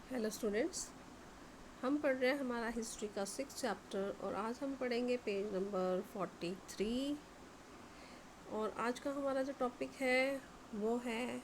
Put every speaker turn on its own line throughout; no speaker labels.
Hello students, हम पढ़ रहे हैं हमारा हिस्ट्री का 6th चैप्टर और आज हम पढ़ेंगे पेज नंबर 43। और आज का हमारा जो टॉपिक है वो है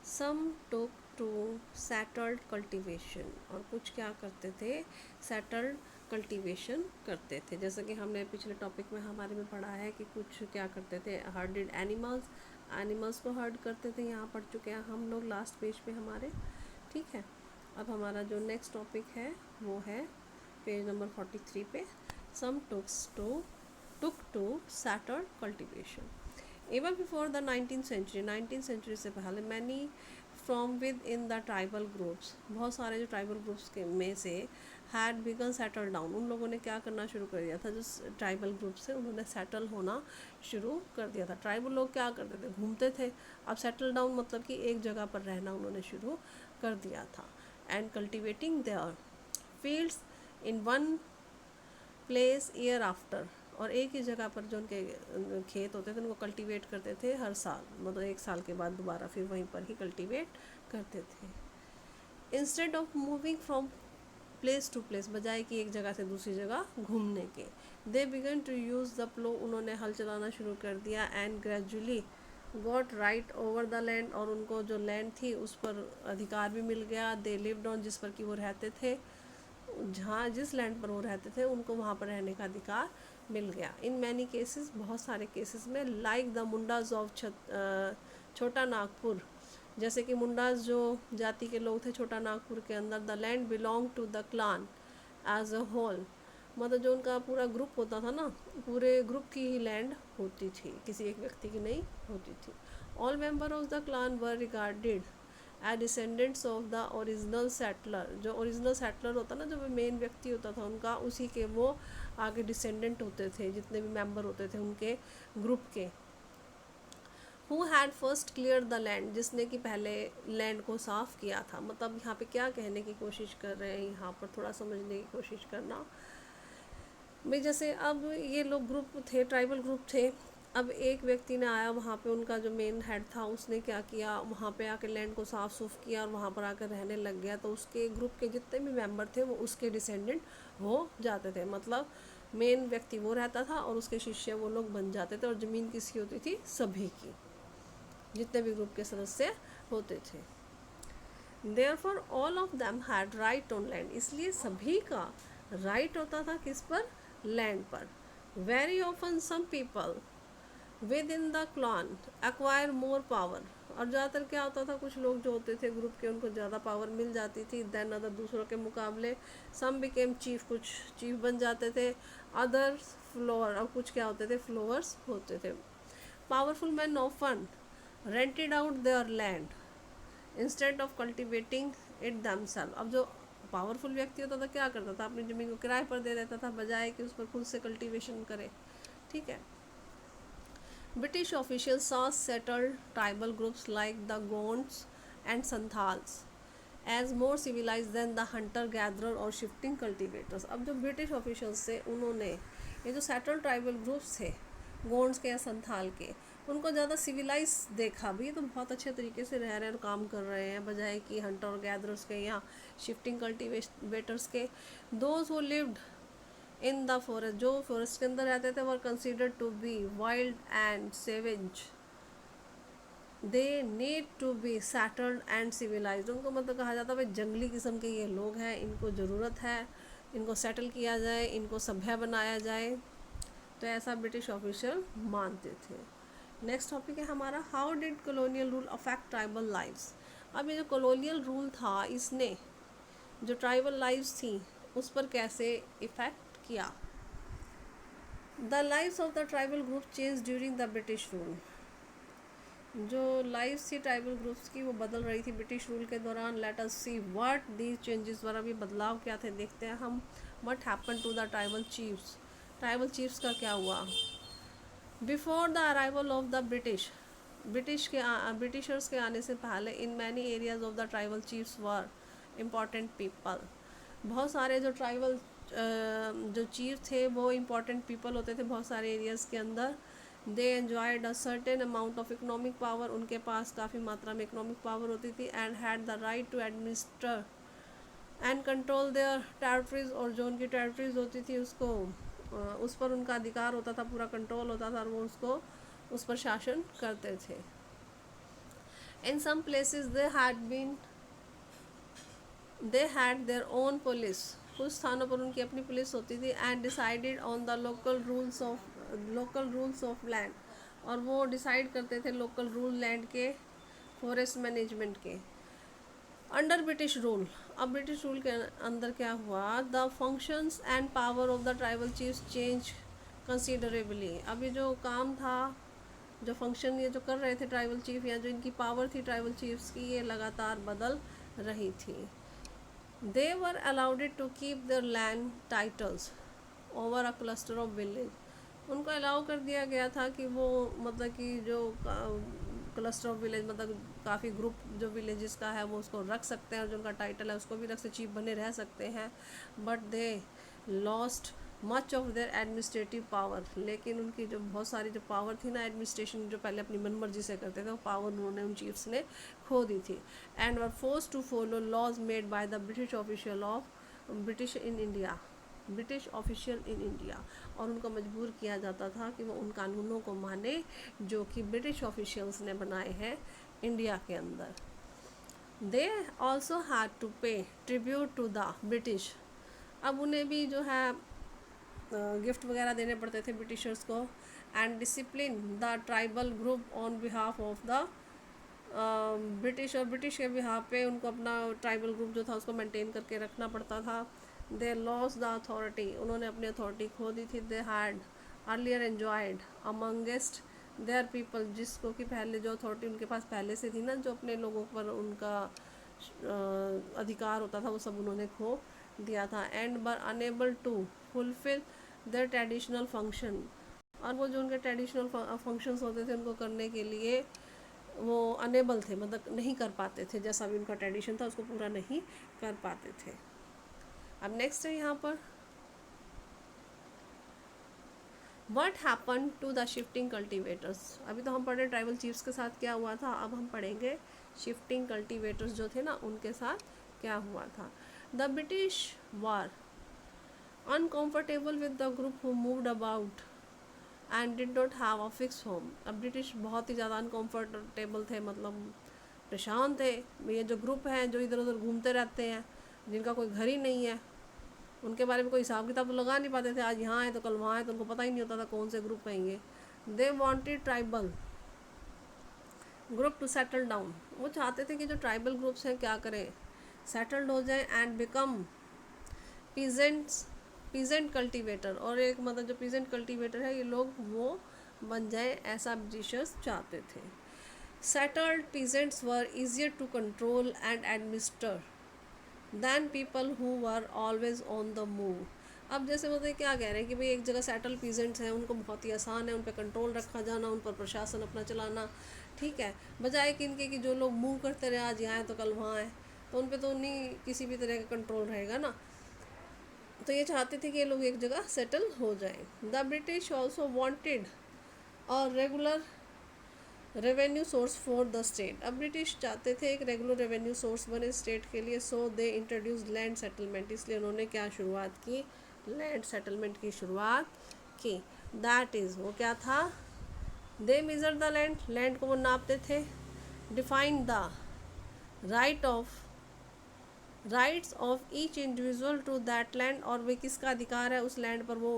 सम टुक टू सेटल्ड कल्टीवेशन। और कुछ क्या करते थे, सेटल्ड कल्टीवेशन करते थे। जैसे कि हमने पिछले टॉपिक में हमारे में पढ़ा है कि कुछ क्या करते थे, हर्डेड एनिमल्स को हर्ड करते थे। यहाँ पढ़ चुके हैं हम लोग लास्ट पेज पे हमारे। ठीक है, अब हमारा जो नेक्स्ट टॉपिक है वो है पेज नंबर 43 पे, some took to settled cultivation. Even before the 19th century से पहले many from within the tribal groups, बहुत सारे जो ट्राइबल ग्रुप्स के में से हैड बिगन सेटल डाउन, उन लोगों ने क्या करना शुरू कर दिया था, जो ट्राइबल ग्रुप से उन्होंने सेटल होना शुरू कर दिया था। ट्राइबल लोग क्या करते थे, घूमते थे। अब सेटल डाउन मतलब कि एक जगह पर रहना उन्होंने शुरू कर दिया था। And cultivating there fields in one place year after, और एक ही जगह पर जो उनके खेत होते थे उनको कल्टीवेट करते थे हर साल, मतलब एक साल के बाद दोबारा फिर वहीं पर ही कल्टीवेट करते थे। Instead of moving from place to place, बजाय कि एक जगह से दूसरी जगह घूमने के, they began to use the plough, उन्होंने हल चलाना शुरू कर दिया। And gradually got right over the land, और उनको जो लैंड थी उस पर अधिकार भी मिल गया। दे लिव्ड ऑन, जिस पर कि वो रहते थे, जहाँ जिस लैंड पर वो रहते थे उनको वहाँ पर रहने का अधिकार मिल गया। इन मैनी केसेस, बहुत सारे केसेस में, लाइक द मुंडाज ऑफ छोटा नागपुर, जैसे कि मुंडाज जो जाति के लोग थे छोटा नागपुर के अंदर, the land belong to the clan as a whole, मतलब जो उनका पूरा ग्रुप होता था ना, पूरे ग्रुप की ही लैंड होती थी, किसी एक व्यक्ति की नहीं होती थी। All member of the clan were regarded as descendants of the original settler, जो ओरिजिनल सेटलर होता ना, जो मेन व्यक्ति होता था उनका, उसी के वो आगे डिसेंडेंट होते थे, जितने भी मेंबर होते थे उनके ग्रुप के। Who had first clear the land, जिसने कि पहले लैंड को साफ़ किया था। मतलब यहाँ पे क्या कहने की कोशिश कर रहे हैं, यहाँ पर थोड़ा समझने की कोशिश करना भाई। जैसे अब ये लोग ग्रुप थे, ट्राइबल ग्रुप थे। अब एक व्यक्ति ने आया वहाँ पे, उनका जो मेन हेड था उसने क्या किया, वहाँ पे आकर लैंड को साफ़ सूफ किया और वहाँ पर आकर रहने लग गया। तो उसके ग्रुप के जितने भी मेंबर थे वो उसके डिसेंडेंट हो जाते थे। मतलब मेन व्यक्ति वो रहता था और उसके शिष्य वो लोग बन जाते थे, और ज़मीन किसकी होती थी, सभी की, जितने भी ग्रुप के सदस्य होते थे। Therefore all of them had right on land, इसलिए सभी का राइट होता था किस पर, लैंड पर। Very often some people within the clan acquire more power, और ज़्यादातर क्या होता था, कुछ लोग जो होते थे ग्रुप के उनको ज़्यादा पावर मिल जाती थी देन अदर, दूसरों के मुकाबले। सम बिकेम चीफ, कुछ चीफ बन जाते थे। अदर फ्लोअर, और कुछ क्या होते थे, फ्लोअर्स होते थे। Powerful man often rented out there land instead of cultivating it themself, अब जो पावरफुल व्यक्ति होता था क्या करता था, अपनी ज़मीन को किराए पर दे देता था बजाय कि उस पर खुद से कल्टीवेशन करे। ठीक है। British official saw settled tribal groups like the Gonds and Santhals as more civilise than the hunter gatherer और शिफ्टिंग कल्टिवेटर्स। अब जो ब्रिटिश ऑफिशियल्स थे उन्होंने ये जो सेटल ट्राइबल ग्रुप्स थे, गोंड्स के या संथाल के, उनको ज़्यादा सिविलाइज देखा भी, तो बहुत अच्छे तरीके से रह रहे हैं और काम कर रहे हैं, बजाय कि हंटर और गैदरर्स के या शिफ्टिंग कल्टिवेटर्स के। Those who lived in the forest, जो फॉरेस्ट के अंदर रहते थे, were considered to be wild and savage, they need to be settled and civilise, उनको मतलब कहा जाता है भाई जंगली किस्म के ये लोग हैं, इनको ज़रूरत है, इनको सेटल किया जाए, इनको सभ्य बनाया जाए। तो ऐसा ब्रिटिश ऑफिशियल मानते थे। नेक्स्ट टॉपिक है हमारा, how did colonial rule affect tribal lives. अब ये जो कॉलोनियल रूल था इसने जो ट्राइबल लाइफ्स थी उस पर कैसे इफ़ेक्ट किया। The lives of the tribal group change during the British rule, जो लाइफ थी ट्राइबल ग्रुप्स की वो बदल रही थी ब्रिटिश रूल के दौरान। Let us see what these changes were, अभी बदलाव क्या थे देखते हैं हम। What happen to the tribal chiefs, tribal chiefs का क्या हुआ। Before the arrival of the Britishers के आने से पहले, in many areas of the tribal chiefs were important people, बहुत सारे जो ट्राइबल जो चीफ थे वो इम्पॉर्टेंट पीपल होते थे बहुत सारे एरियाज़ के अंदर। They enjoyed a certain amount of economic power, उनके पास काफ़ी मात्रा में इकोनॉमिक पावर होती थी। And had the right to administer and control their territories, और जो उनकी टेरिटरीज होती थी उसको उस पर उनका अधिकार होता था, पूरा कंट्रोल होता था और वो उसको उस पर शासन करते थे. In some places they had their own police, कुछ स्थानों पर उनकी अपनी पुलिस होती थी. And decided on the local rules of land, और वो डिसाइड करते थे लोकल रूल लैंड के, फॉरेस्ट मैनेजमेंट के, अंडर ब्रिटिश रूल. अब ब्रिटिश रूल के अंदर क्या हुआ, the functions and power of the tribal chiefs change considerably. अब ये जो काम था, जो फंक्शन ये जो कर रहे थे ट्राइबल चीफ, या जो इनकी पावर थी ट्राइबल चीफ्स की, ये लगातार बदल रही थी. They were allowed to keep their land titles over a cluster of village. उनको अलाउ कर दिया गया था कि वो मतलब कि जो क्लस्टर ऑफ विलेज, मतलब काफ़ी ग्रुप जो विलेजेस का है वो उसको रख सकते हैं, और जो उनका टाइटल है उसको भी रख से चीफ बने रह सकते हैं. But they lost much of their administrative power. लेकिन उनकी जो बहुत सारी जो पावर थी ना एडमिनिस्ट्रेशन, जो पहले अपनी मनमर्जी से करते थे, वो पावर उन्होंने उन चीफ्स ने खो दी थी. And were force to follow laws made by the British official of British official in India. और उनको मजबूर किया जाता था कि वो उन कानूनों को माने जो कि ब्रिटिश ऑफिशियल्स ने बनाए हैं इंडिया के अंदर. दे ऑल्सो हैड टू पे ट्रिब्यूट टू द ब्रिटिश. अब उन्हें भी जो है गिफ्ट वगैरह देने पड़ते थे ब्रिटिशर्स को. And discipline the tribal group on behalf of the British, और ब्रिटिश के बिहाफ पे उनको अपना ट्राइबल ग्रुप जो था उसको मेंटेन करके रखना पड़ता था. दे लॉस द अथॉरिटी, उन्होंने अपनी अथॉरिटी खो दी थी. They had earlier enjoyed amongst their people, जिसको कि पहले जो अथॉरिटी उनके पास पहले से थी ना, जो अपने लोगों पर उनका अधिकार होता था, वो सब उन्होंने खो दिया था. And were unable to fulfil their traditional function, और वो जो उनके ट्रेडिशनल फंक्शंस होते थे उनको करने के लिए वो अनेबल थे, मतलब नहीं कर पाते थे, जैसा भी उनका ट्रेडिशन था उसको पूरा नहीं कर पाते थे. अब नेक्स्ट है यहाँ पर what happen to the shifting cultivators. अभी तो हम पढ़े ट्राइबल चीफ्स के साथ क्या हुआ था, अब हम पढ़ेंगे शिफ्टिंग कल्टीवेटर्स जो थे ना उनके साथ क्या हुआ था. The British were uncomfortable with the group who moved about and did not have a fix home. अब ब्रिटिश बहुत ही ज़्यादा अनकम्फर्टेबल थे, मतलब परेशान थे. ये जो ग्रुप हैं जो इधर उधर घूमते रहते हैं, जिनका कोई घर ही नहीं है, उनके बारे में कोई हिसाब किताब तो लगा नहीं पाते थे. आज यहाँ है तो कल वहाँ है, तो उनको पता ही नहीं होता था कौन से ग्रुप हैं ये. They wanted tribal group to settle down. वो चाहते थे कि जो ट्राइबल ग्रुप्स हैं क्या करें, सेटल्ड हो जाए एंड बिकम पीजेंट कल्टीवेटर. और एक मतलब जो पीजेंट कल्टीवेटर है ये लोग वो बन जाए, ऐसा ब्रिटिशर्स चाहते थे. Settled peasants were easier to control and administer than people who were always on the move. अब जैसे मतलब क्या कह रहे हैं कि भाई एक जगह सेटल पीजेंट्स हैं, उनको बहुत ही आसान है उन पर कंट्रोल रखा जाना, उन पर प्रशासन अपना चलाना, ठीक है, बजाय कि इनके कि जो लोग मूव करते रहे, आज यहाँ है तो कल वहाँ है, तो उन पर तो नहीं किसी भी तरह का कंट्रोल रहेगा ना. तो ये चाहते थे कि ये लोग एक जगह सेटल हो जाएं. द ब्रिटिश ऑल्सो वांटेड और regular revenue source for the state. अब ब्रिटिश चाहते थे एक रेगुलर रेवेन्यू सोर्स बने स्टेट के लिए. सो दे इंट्रोड्यूस लैंड सेटलमेंट. इसलिए उन्होंने क्या शुरुआत की, लैंड सेटलमेंट की शुरुआत की. दैट इज़ वो क्या था, दे मेजर द लैंड को वो नापते थे. Define the rights of each individual to that land. और वे किसका अधिकार है उस लैंड पर वो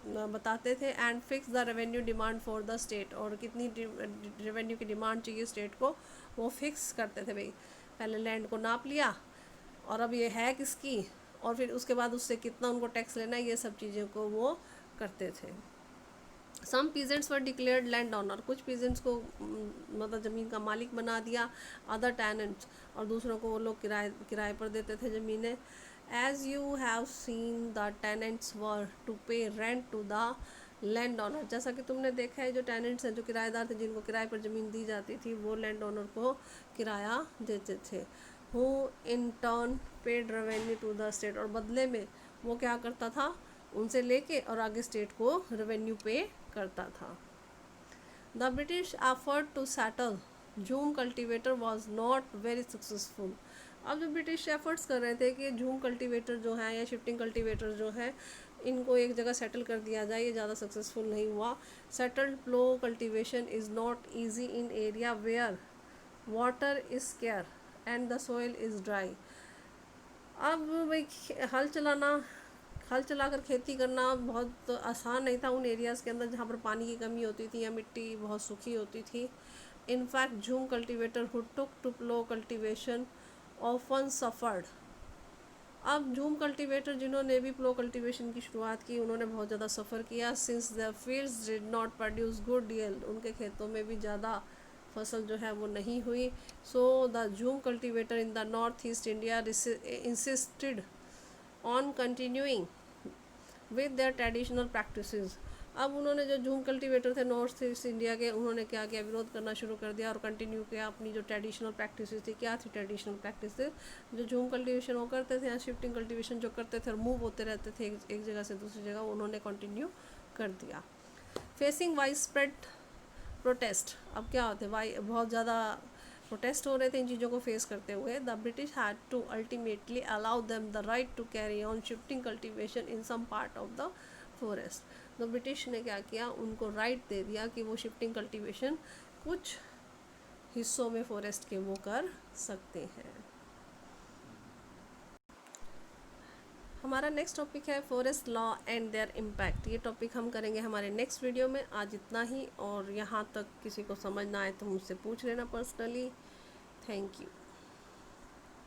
बताते थे. And fix the revenue demand for the state. और कितनी रेवेन्यू की डिमांड चाहिए स्टेट को वो फिक्स करते थे. भाई पहले लैंड को नाप लिया और अब ये है किसकी, और फिर उसके बाद उससे कितना उनको टैक्स लेना है, ये सब चीज़ों को वो करते थे. Some peasants were declared land owner. कुछ पीजेंट्स को मतलब ज़मीन का मालिक बना दिया. अदर टेनेंट्स, और दूसरों को वो लोग किराए पर देते थे ज़मीनें. As you have seen the tenants were to pay rent to the land owner. जैसा कि तुमने देखा है जो टेनेंट्स हैं, जो किराएदार थे, जिनको किराए पर ज़मीन दी जाती थी, वो लैंड ऑनर को किराया देते थे. Who in turn paid revenue to the state. और बदले में वो क्या करता था, उनसे लेके और आगे स्टेट को रेवेन्यू पे करता था. The British effort to settle jhum cultivator was not very successful. अब जो ब्रिटिश एफर्ट्स कर रहे थे कि झूम कल्टीवेटर जो है या शिफ्टिंग कल्टीवेटर जो है इनको एक जगह सेटल कर दिया जाए, ये ज़्यादा सक्सेसफुल नहीं हुआ। Settled plough cultivation is not easy in area where water is scarce and the soil is dry. अब भाई हल चलाकर खेती करना बहुत आसान नहीं था उन एरियाज़ के अंदर जहाँ पर पानी की कमी होती थी या मिट्टी बहुत सूखी होती थी। In fact jhum cultivator who took to plough cultivation often suffered. अब झूम कल्टीवेटर जिन्होंने भी प्लो कल्टीवेशन की शुरुआत की उन्होंने बहुत ज़्यादा सफ़र किया, since the fields did not produce good yield, उनके खेतों में भी ज़्यादा फसल जो है वो नहीं हुई। सो द झूम cultivator in the north east India insisted on continuing with their traditional practices. अब उन्होंने जो झूम कल्टीवेटर थे नॉर्थ ईस्ट इंडिया के, उन्होंने क्या किया, विरोध करना शुरू कर दिया और कंटिन्यू किया अपनी जो ट्रेडिशनल प्रैक्टिसेस थी। क्या थी ट्रेडिशनल प्रैक्टिसेस? जो झूम कल्टीवेशन वो करते थे या शिफ्टिंग कल्टीवेशन जो करते थे और मूव होते रहते थे एक जगह से दूसरी जगह, उन्होंने कंटिन्यू कर दिया। फेसिंग वाइड स्प्रेड प्रोटेस्ट, अब क्या होते बहुत ज़्यादा प्रोटेस्ट हो रहे थे इन चीज़ों को फेस करते हुए। The British had to ultimately allow them the right to carry on shifting cultivation in some part of the forest. तो ब्रिटिश ने क्या किया, उनको राइट दे दिया कि वो शिफ्टिंग कल्टीवेशन कुछ हिस्सों में फॉरेस्ट के वो कर सकते हैं। हमारा नेक्स्ट टॉपिक है forest law and there impact. ये टॉपिक हम करेंगे हमारे नेक्स्ट वीडियो में। आज इतना ही, और यहाँ तक किसी को समझ ना आए तो मुझसे पूछ लेना पर्सनली। Thank you.